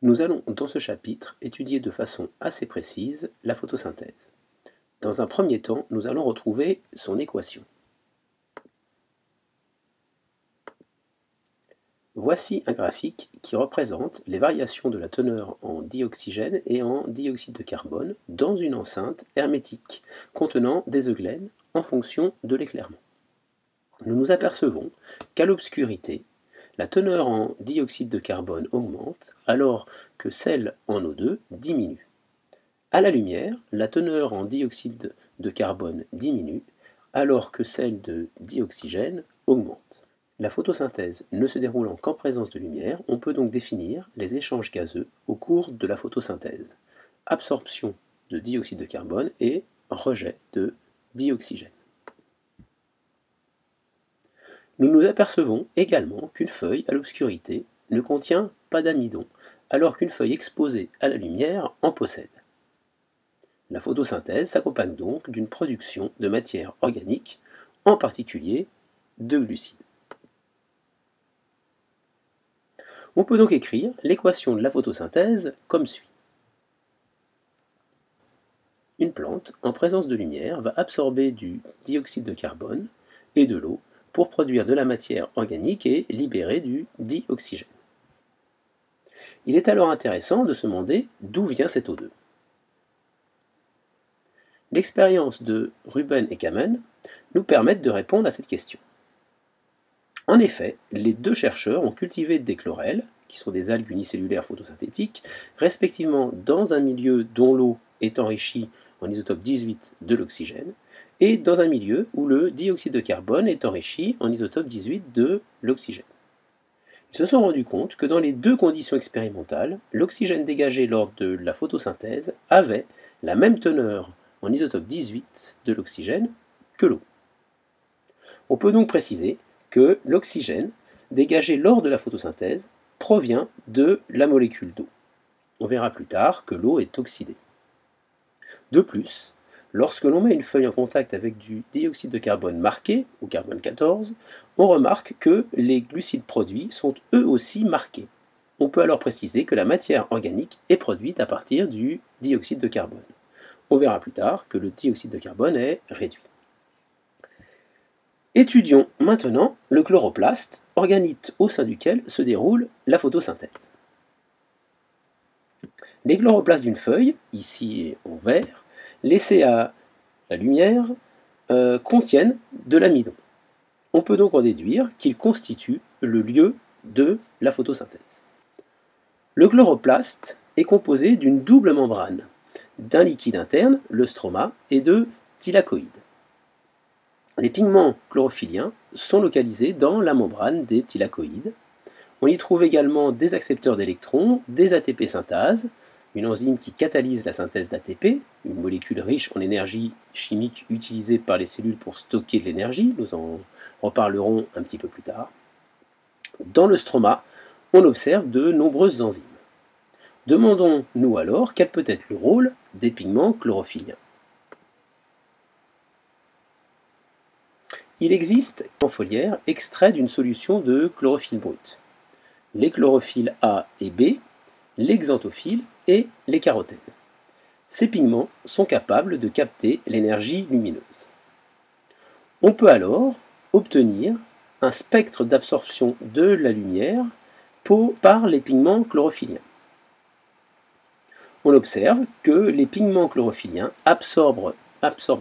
Nous allons, dans ce chapitre, étudier de façon assez précise la photosynthèse. Dans un premier temps, nous allons retrouver son équation. Voici un graphique qui représente les variations de la teneur en dioxygène et en dioxyde de carbone dans une enceinte hermétique contenant des eugènes en fonction de l'éclairement. Nous nous apercevons qu'à l'obscurité, la teneur en dioxyde de carbone augmente alors que celle en O2 diminue. À la lumière, la teneur en dioxyde de carbone diminue alors que celle de dioxygène augmente. La photosynthèse ne se déroulant qu'en présence de lumière, on peut donc définir les échanges gazeux au cours de la photosynthèse. Absorption de dioxyde de carbone et rejet de dioxygène. Nous nous apercevons également qu'une feuille à l'obscurité ne contient pas d'amidon, alors qu'une feuille exposée à la lumière en possède. La photosynthèse s'accompagne donc d'une production de matière organique, en particulier de glucides. On peut donc écrire l'équation de la photosynthèse comme suit. Une plante, en présence de lumière, va absorber du dioxyde de carbone et de l'eau pour produire de la matière organique et libérer du dioxygène. Il est alors intéressant de se demander d'où vient cette O2. L'expérience de Ruben et Kamen nous permet de répondre à cette question. En effet, les deux chercheurs ont cultivé des chlorelles, qui sont des algues unicellulaires photosynthétiques, respectivement dans un milieu dont l'eau est enrichie en isotope 18 de l'oxygène, et dans un milieu où le dioxyde de carbone est enrichi en isotope 18 de l'oxygène. Ils se sont rendus compte que dans les deux conditions expérimentales, l'oxygène dégagé lors de la photosynthèse avait la même teneur en isotope 18 de l'oxygène que l'eau. On peut donc préciser que l'oxygène dégagé lors de la photosynthèse provient de la molécule d'eau. On verra plus tard que l'eau est oxydée. De plus, lorsque l'on met une feuille en contact avec du dioxyde de carbone marqué, ou carbone 14, on remarque que les glucides produits sont eux aussi marqués. On peut alors préciser que la matière organique est produite à partir du dioxyde de carbone. On verra plus tard que le dioxyde de carbone est réduit. Étudions maintenant le chloroplaste, organite au sein duquel se déroule la photosynthèse. Les chloroplastes d'une feuille, ici en vert, laissées à la lumière, contiennent de l'amidon. On peut donc en déduire qu'il constitue le lieu de la photosynthèse. Le chloroplaste est composé d'une double membrane, d'un liquide interne, le stroma, et de thylakoïdes. Les pigments chlorophylliens sont localisés dans la membrane des thylakoïdes. On y trouve également des accepteurs d'électrons, des ATP synthase, une enzyme qui catalyse la synthèse d'ATP, une molécule riche en énergie chimique utilisée par les cellules pour stocker de l'énergie, nous en reparlerons un petit peu plus tard. Dans le stroma, on observe de nombreuses enzymes. Demandons-nous alors quel peut être le rôle des pigments chlorophylliens. Il existe en foliaire extrait d'une solution de chlorophylle brut. Les chlorophylles A et B, les xanthophiles et les carotènes. Ces pigments sont capables de capter l'énergie lumineuse. On peut alors obtenir un spectre d'absorption de la lumière par les pigments chlorophylliens. On observe que les pigments chlorophylliens absorbent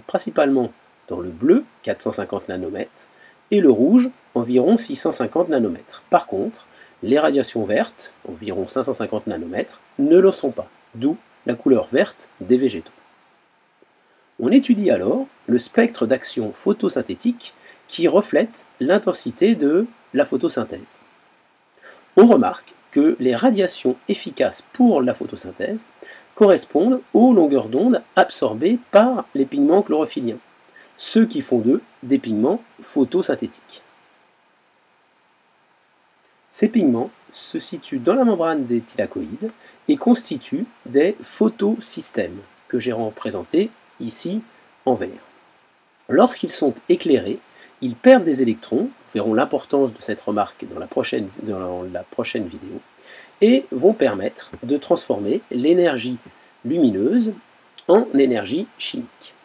principalement dans le bleu, 450 nanomètres, et le rouge, environ 650 nanomètres. Par contre, les radiations vertes, environ 550 nanomètres, ne le sont pas, d'où la couleur verte des végétaux. On étudie alors le spectre d'action photosynthétique qui reflète l'intensité de la photosynthèse. On remarque que les radiations efficaces pour la photosynthèse correspondent aux longueurs d'onde absorbées par les pigments chlorophylliens, ceux qui font d'eux des pigments photosynthétiques. Ces pigments se situent dans la membrane des thylakoïdes et constituent des photosystèmes, que j'ai représentés ici en vert. Lorsqu'ils sont éclairés, ils perdent des électrons, nous verrons l'importance de cette remarque dans la prochaine vidéo, et vont permettre de transformer l'énergie lumineuse en énergie chimique.